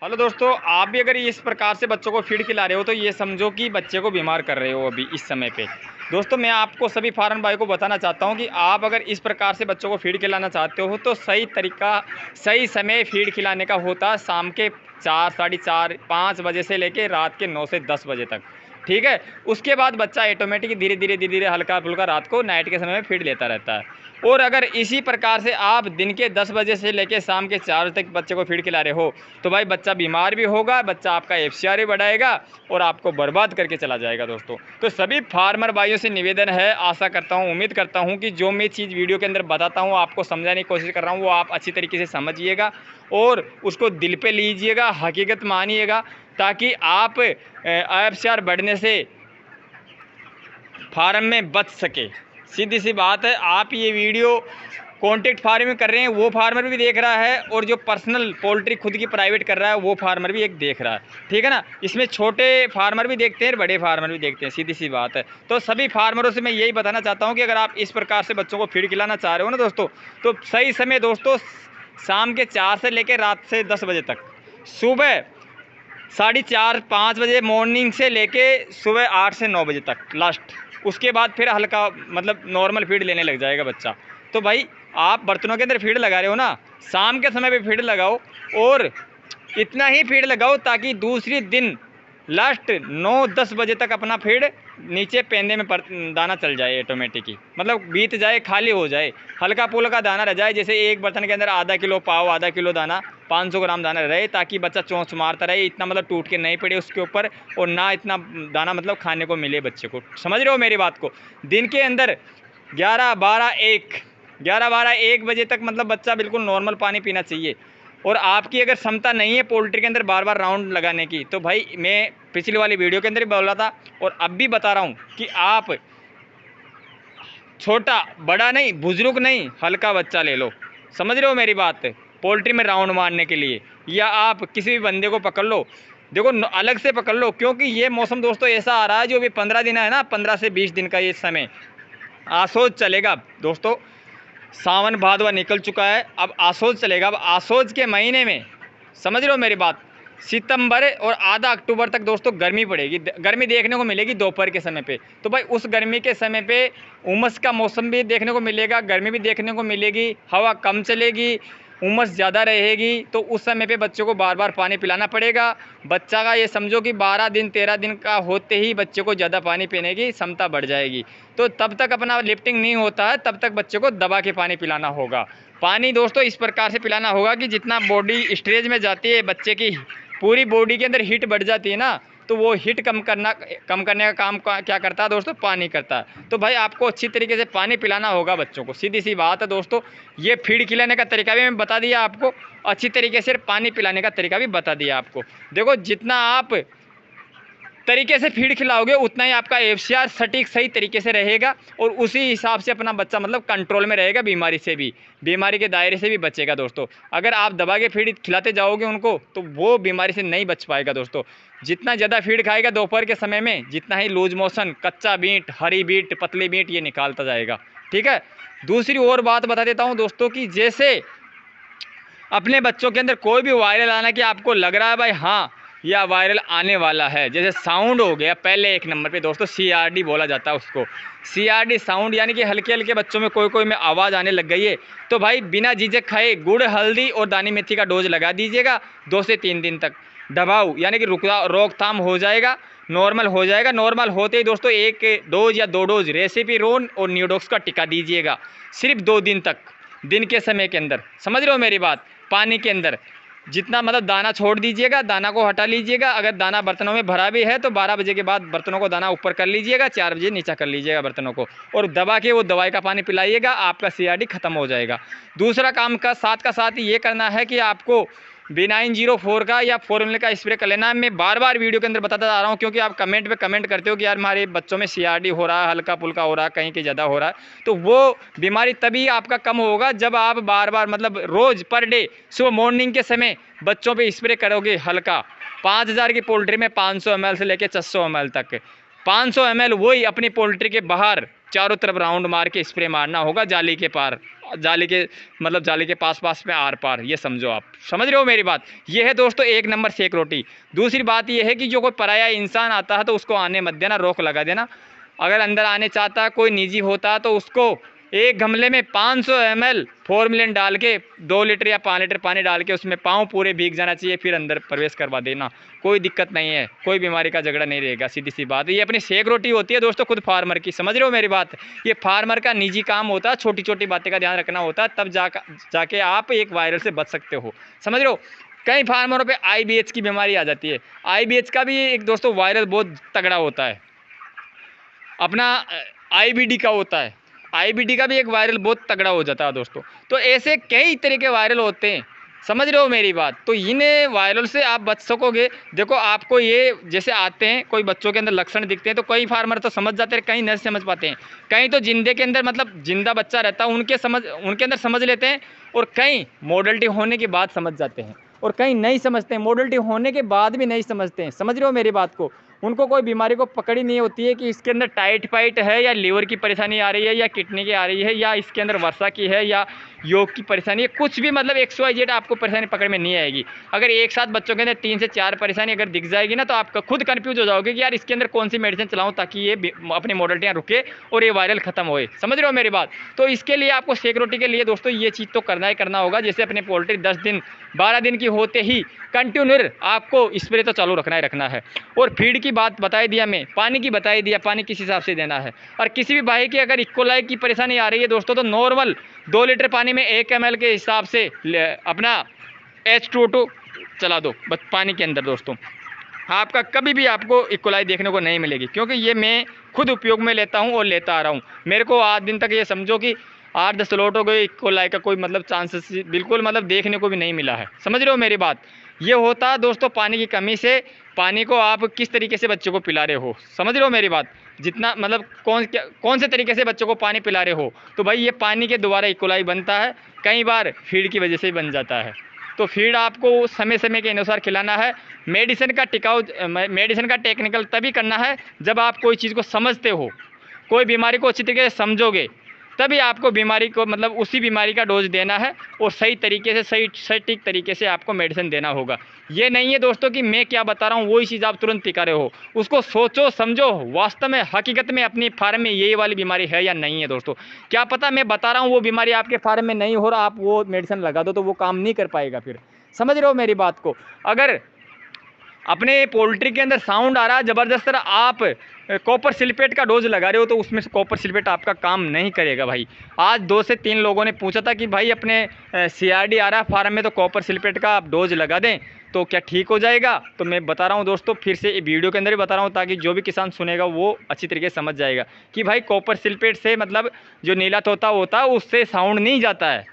Hello दोस्तों, आप भी अगर इस प्रकार से बच्चों को फीड खिला रहे हो तो ये समझो कि बच्चे को बीमार कर रहे हो अभी इस समय पे। दोस्तों, मैं आपको सभी फार्म भाई को बताना चाहता हूँ कि आप अगर इस प्रकार से बच्चों को फीड खिलाना चाहते हो तो सही तरीका, सही समय फीड खिलाने का होता है शाम के 4, साढ़े 4, 5 बजे से लेके रात के 9 से 10 बजे तक। ठीक है। उसके बाद बच्चा ऑटोमेटिक धीरे धीरे हल्का फुल्का रात को नाइट के समय में फीड लेता रहता है। और अगर इसी प्रकार से आप दिन के 10 बजे से लेकर शाम के 4 बजे तक बच्चे को फीड खिला रहे हो तो भाई बच्चा बीमार भी होगा, बच्चा आपका एफसीआर भी बढ़ाएगा और आपको बर्बाद करके चला जाएगा। दोस्तों, तो सभी फार्मर भाइयों से निवेदन है, आशा करता हूँ, उम्मीद करता हूँ कि जो मैं चीज़ वीडियो के अंदर बताता हूँ, आपको समझाने की कोशिश कर रहा हूँ, वो आप अच्छी तरीके से समझिएगा और उसको दिल पे लीजिएगा, हकीकत मानिएगा, ताकि आप एफसीआर बढ़ने से फार्म में बच सके। सीधी सी बात है। आप ये वीडियो कॉन्ट्रैक्ट फार्मिंग कर रहे हैं वो फार्मर भी देख रहा है और जो पर्सनल पोल्ट्री खुद की प्राइवेट कर रहा है वो फार्मर भी एक देख रहा है। ठीक है ना। इसमें छोटे फार्मर भी देखते हैं, बड़े फार्मर भी देखते हैं, सीधी सी बात है। तो सभी फार्मरों से मैं यही बताना चाहता हूँ कि अगर आप इस प्रकार से बच्चों को फीड खिलाना चाह रहे हो ना दोस्तों, तो सही समय दोस्तों शाम के 4 से लेकर रात से 10 बजे तक, सुबह 4:30 5 बजे मॉर्निंग से लेके सुबह 8 से 9 बजे तक लास्ट। उसके बाद फिर हल्का मतलब नॉर्मल फीड लेने लग जाएगा बच्चा। तो भाई आप बर्तनों के अंदर फीड लगा रहे हो ना, शाम के समय पे फीड लगाओ और इतना ही फीड लगाओ ताकि दूसरी दिन लास्ट 9-10 बजे तक अपना फीड नीचे पेंदे में दाना चल जाए ऑटोमेटिक ही, मतलब बीत जाए, खाली हो जाए, हल्का फुल्का दाना रह जाए। जैसे एक बर्तन के अंदर आधा किलो पाव, आधा किलो दाना, 500 ग्राम दाना रहे, ताकि बच्चा चोंच मारता रहे, इतना मतलब टूट के नहीं पड़े उसके ऊपर और ना इतना दाना मतलब खाने को मिले बच्चे को। समझ रहे हो मेरी बात को। दिन के अंदर 11-12-1 बजे तक मतलब बच्चा बिल्कुल नॉर्मल पानी पीना चाहिए। और आपकी अगर क्षमता नहीं है पोल्ट्री के अंदर बार बार राउंड लगाने की, तो भाई मैं पिछली वाली वीडियो के अंदर भी बोला था और अब भी बता रहा हूँ कि आप छोटा बड़ा नहीं, बुजुर्ग नहीं, हल्का बच्चा ले लो। समझ रहे हो मेरी बात। पोल्ट्री में राउंड मारने के लिए, या आप किसी भी बंदे को पकड़ लो, देखो अलग से पकड़ लो, क्योंकि ये मौसम दोस्तों ऐसा आ रहा है जो अभी 15 दिन है ना, 15 से 20 दिन का ये समय आसोज चलेगा दोस्तों। सावन भादवा निकल चुका है, अब आसोज चलेगा। अब आसोज के महीने में, समझ रहे हो मेरी बात, सितंबर और आधा अक्टूबर तक दोस्तों गर्मी पड़ेगी, गर्मी देखने को मिलेगी दोपहर के समय पे। तो भाई उस गर्मी के समय पे उमस का मौसम भी देखने को मिलेगा, गर्मी भी देखने को मिलेगी, हवा कम चलेगी, उमस ज़्यादा रहेगी। तो उस समय पे बच्चों को बार बार पानी पिलाना पड़ेगा। बच्चा का ये समझो कि 12 दिन 13 दिन का होते ही बच्चे को ज़्यादा पानी पीने की क्षमता बढ़ जाएगी। तो तब तक अपना लिफ्टिंग नहीं होता है, तब तक बच्चे को दबा के पानी पिलाना होगा। पानी दोस्तों इस प्रकार से पिलाना होगा कि जितना बॉडी स्टेज में जाती है, बच्चे की पूरी बॉडी के अंदर हीट बढ़ जाती है ना, तो वो हीट कम करने का काम क्या करता है दोस्तों, पानी करता है। तो भाई आपको अच्छी तरीके से पानी पिलाना होगा बच्चों को, सीधी सी बात है दोस्तों। ये फीड खिलाने का तरीका भी मैं बता दिया आपको, अच्छी तरीके से पानी पिलाने का तरीका भी बता दिया आपको। देखो जितना आप तरीके से फीड खिलाओगे उतना ही आपका एफसीआर सटीक सही तरीके से रहेगा और उसी हिसाब से अपना बच्चा मतलब कंट्रोल में रहेगा, बीमारी से भी, बीमारी के दायरे से भी बचेगा दोस्तों। अगर आप दबा के फीड खिलाते जाओगे उनको तो वो बीमारी से नहीं बच पाएगा दोस्तों। जितना ज़्यादा फीड खाएगा दोपहर के समय में, जितना ही लूज मोशन, कच्चा बीट, हरी बीट, पतली बीट ये निकालता जाएगा। ठीक है। दूसरी और बात बता देता हूँ दोस्तों कि जैसे अपने बच्चों के अंदर कोई भी वायरल आना कि आपको लग रहा है भाई हाँ यह वायरल आने वाला है, जैसे साउंड हो गया पहले एक नंबर पे दोस्तों, सीआरडी बोला जाता है उसको, सीआरडी साउंड, यानी कि हल्के हल्के बच्चों में कोई में आवाज़ आने लग गई है, तो भाई बिना झिझक खाए गुड़, हल्दी और दानी मेथी का डोज लगा दीजिएगा 2 से 3 दिन तक। दबाव यानी कि रोकथाम हो जाएगा, नॉर्मल हो जाएगा। नॉर्मल होते ही दोस्तों 1 डोज या 2 डोज रेसिपीरोन और न्यूडोक्स का टिका दीजिएगा सिर्फ 2 दिन तक, दिन के समय के अंदर। समझ रहे हो मेरी बात। पानी के अंदर जितना मतलब दाना छोड़ दीजिएगा, दाना को हटा लीजिएगा। अगर दाना बर्तनों में भरा भी है तो 12 बजे के बाद बर्तनों को दाना ऊपर कर लीजिएगा, 4 बजे नीचा कर लीजिएगा बर्तनों को, और दबा के वो दवाई का पानी पिलाइएगा, आपका सीआरडी खत्म हो जाएगा। दूसरा काम का साथ ये करना है कि आपको B904 का या फॉर्मूले का स्प्रे कर लेना। मैं बार बार वीडियो के अंदर बताता जा रहा हूँ क्योंकि आप कमेंट पे कमेंट करते हो कि यार हमारे बच्चों में सीआरडी हो रहा है, हल्का फुल्का हो रहा है, कहीं के ज़्यादा हो रहा है। तो वो बीमारी तभी आपका कम होगा जब आप बार बार मतलब रोज़ पर डे सुबह मॉर्निंग के समय बच्चों पे स्प्रे करोगे हल्का। 5000 की पोल्ट्री में 500 ml से लेकर 600 ml तक, 500 ml वही अपनी पोल्ट्री के बाहर चारों तरफ राउंड मार के स्प्रे मारना होगा जाली के पार, जाली के मतलब जाली के पास में आर पार, ये समझो आप। समझ रहे हो मेरी बात। ये है दोस्तों 1 नंबर सेक रोटी। दूसरी बात ये है कि जो कोई पराया इंसान आता है तो उसको आने मत देना, रोक लगा देना। अगर अंदर आने चाहता है कोई निजी होता है तो उसको एक गमले में 500 ml फॉर्मलिन डाल के 2 लीटर या 5 लीटर पानी डाल के उसमें पाँव पूरे भीग जाना चाहिए, फिर अंदर प्रवेश करवा देना। कोई दिक्कत नहीं है, कोई बीमारी का झगड़ा नहीं रहेगा, सीधी सी बात है। ये अपनी सेक रोटी होती है दोस्तों खुद फार्मर की। समझ रहे हो मेरी बात। ये फार्मर का निजी काम होता है, छोटी छोटी बातें का ध्यान रखना होता है, तब जाके आप एक वायरल से बच सकते हो। समझ रहे हो। कई फार्मरों पे IBH की बीमारी आ जाती है। IBH का भी एक दोस्तों वायरल बहुत तगड़ा होता है, अपना IBD का होता है। IBD का भी एक वायरल बहुत तगड़ा हो जाता है दोस्तों। तो ऐसे कई तरह के वायरल होते हैं। समझ रहे हो मेरी बात। तो इन्हें वायरल से आप बच सकोगे। देखो आपको ये जैसे आते हैं, कोई बच्चों के अंदर लक्षण दिखते हैं तो कई फार्मर तो समझ जाते हैं, कई नहीं समझ पाते हैं। कई तो जिंदे के अंदर मतलब जिंदा बच्चा रहता है उनके अंदर समझ लेते हैं, और कई मॉडलिटी होने के बाद समझ जाते हैं, और कई नहीं समझते हैं, मॉडलिटी होने के बाद भी नहीं समझते हैं। समझ रहे हो मेरी बात को। उनको कोई बीमारी को पकड़ी नहीं होती है कि इसके अंदर टाइफाइड है या लीवर की परेशानी आ रही है या किडनी की आ रही है या इसके अंदर वर्षा की है या योग की परेशानी है। कुछ भी मतलब XYZ आपको परेशानी पकड़ में नहीं आएगी। अगर एक साथ बच्चों के अंदर 3 से 4 परेशानी अगर दिख जाएगी ना तो आप खुद कंफ्यूज हो जाओगे कि यार इसके अंदर कौन सी मेडिसिन चलाऊं ताकि ये अपनी मॉडलिटियाँ रुके और ये वायरल खत्म होए। समझ रहे हो मेरी बात। तो इसके लिए आपको सेक रोटी के लिए दोस्तों ये चीज़ तो करना ही करना होगा। जैसे अपने पोल्ट्री 10 दिन 12 दिन की होते ही कंटिन्यू आपको स्प्रे तो चालू रखना ही रखना है। और फीड की बात बताई दिया मैं, पानी की बताई दिया, पानी किस हिसाब से देना है। और किसी भी भाई की अगर इकोलाई की परेशानी आ रही है दोस्तों तो नॉर्मल 2 लीटर पानी में 1 ml के हिसाब से अपना H2O2 चला दो बस पानी के अंदर दोस्तों। आपका कभी भी आपको इकोलाई देखने को नहीं मिलेगी, क्योंकि ये मैं खुद उपयोग में लेता हूँ और लेता आ रहा हूँ। मेरे को आज दिन तक ये समझो कि 8-10 लॉट हो गए, इकोलाई का कोई मतलब चांसेस बिल्कुल मतलब देखने को भी नहीं मिला है। समझ रहे हो मेरी बात। ये होता है दोस्तों पानी की कमी से। पानी को आप किस तरीके से बच्चों को पिला रहे हो, समझ रहे हो मेरी बात। जितना मतलब कौन से तरीके से बच्चों को पानी पिला रहे हो, तो भाई ये पानी के द्वारा इकोलाई बनता है। कई बार फीड की वजह से ही बन जाता है। तो फीड आपको समय समय के अनुसार खिलाना है। मेडिसिन का टेक्निकल तभी करना है जब आप कोई चीज़ को समझते हो, कोई बीमारी को अच्छी तरीके से समझोगे, तभी आपको बीमारी को मतलब उसी बीमारी का डोज देना है और सही तरीके से सटीक तरीके से आपको मेडिसिन देना होगा। ये नहीं है दोस्तों कि मैं क्या बता रहा हूँ वही चीज़ आप तुरंत टिका रहे हो। उसको सोचो समझो, वास्तव में हकीकत में अपनी फार्म में यही वाली बीमारी है या नहीं है दोस्तों। क्या पता मैं बता रहा हूँ वो बीमारी आपके फार्म में नहीं हो रहा, आप वो मेडिसिन लगा दो तो वो काम नहीं कर पाएगा फिर। समझ रहे हो मेरी बात को। अगर अपने पोल्ट्री के अंदर साउंड आ रहा है ज़बरदस्त, आप कॉपर सल्फेट का डोज लगा रहे हो तो उसमें से कॉपर सल्फेट आपका काम नहीं करेगा भाई। आज 2 से 3 लोगों ने पूछा था कि भाई अपने CRD आ रहा है फार्म में तो कॉपर सल्फेट का आप डोज लगा दें तो क्या ठीक हो जाएगा। तो मैं बता रहा हूँ दोस्तों, फिर से वीडियो के अंदर ही बता रहा हूँ ताकि जो भी किसान सुनेगा वो अच्छी तरीके से समझ जाएगा कि भाई कॉपर सल्फेट से मतलब जो नीला तोता होता है उससे साउंड नहीं जाता है।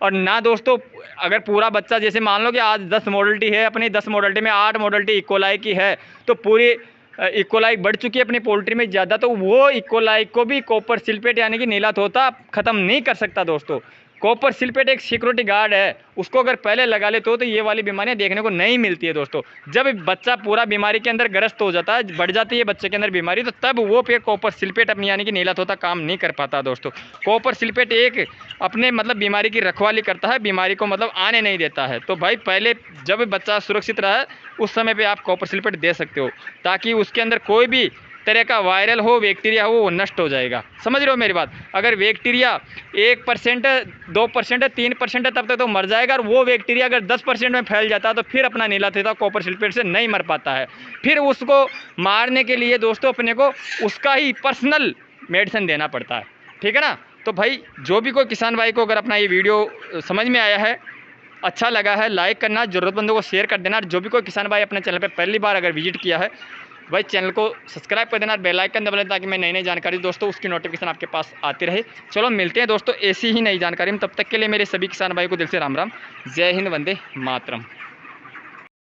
और ना दोस्तों अगर पूरा बच्चा जैसे मान लो कि आज 10 मॉडलिटी है, अपनी 10 मॉडलिटी में 8 मॉडलिटी इकोलाई की है तो पूरी इकोलाई बढ़ चुकी है अपनी पोल्ट्री में ज़्यादा, तो वो इकोलाई को भी कॉपर सल्फेट यानी कि नीला तोता ख़त्म नहीं कर सकता दोस्तों। कॉपर सल्फेट एक सिक्योरिटी गार्ड है, उसको अगर पहले लगा लेते हो तो ये वाली बीमारियां देखने को नहीं मिलती है दोस्तों। जब बच्चा पूरा बीमारी के अंदर ग्रस्त हो जाता है, बढ़ जाती है बच्चे के अंदर बीमारी, तो तब वो फिर कॉपर सल्फेट अपनी यानी कि नीला तोता काम नहीं कर पाता दोस्तों। कॉपर सल्फेट एक अपने मतलब बीमारी की रखवाली करता है, बीमारी को मतलब आने नहीं देता है। तो भाई पहले जब बच्चा सुरक्षित रहा उस समय पर आप कॉपर सल्फेट दे सकते हो ताकि उसके अंदर कोई भी तरह का वायरल हो बैक्टीरिया हो वो नष्ट हो जाएगा। समझ रहे हो मेरी बात। अगर बैक्टीरिया 1%, 2%, 3% है तब तक तो मर जाएगा, और वो बैक्टीरिया अगर 10% में फैल जाता है तो फिर अपना नीला तोता कॉपर सल्फेट से नहीं मर पाता है। फिर उसको मारने के लिए दोस्तों अपने को उसका ही पर्सनल मेडिसिन देना पड़ता है। ठीक है ना। तो भाई जो भी कोई किसान भाई को अगर अपना ये वीडियो समझ में आया है, अच्छा लगा है, लाइक करना, ज़रूरतमंदों को शेयर कर देना। जो भी कोई किसान भाई अपने चैनल पर पहली बार अगर विजिट किया है भाई चैनल को सब्सक्राइब कर देना, बेल आइकन दबा देना ताकि मैं नई नई जानकारी दोस्तों उसकी नोटिफिकेशन आपके पास आती रहे। चलो मिलते हैं दोस्तों ऐसी ही नई जानकारी में, तब तक के लिए मेरे सभी किसान भाई को दिल से राम राम। जय हिंद, वंदे मातरम।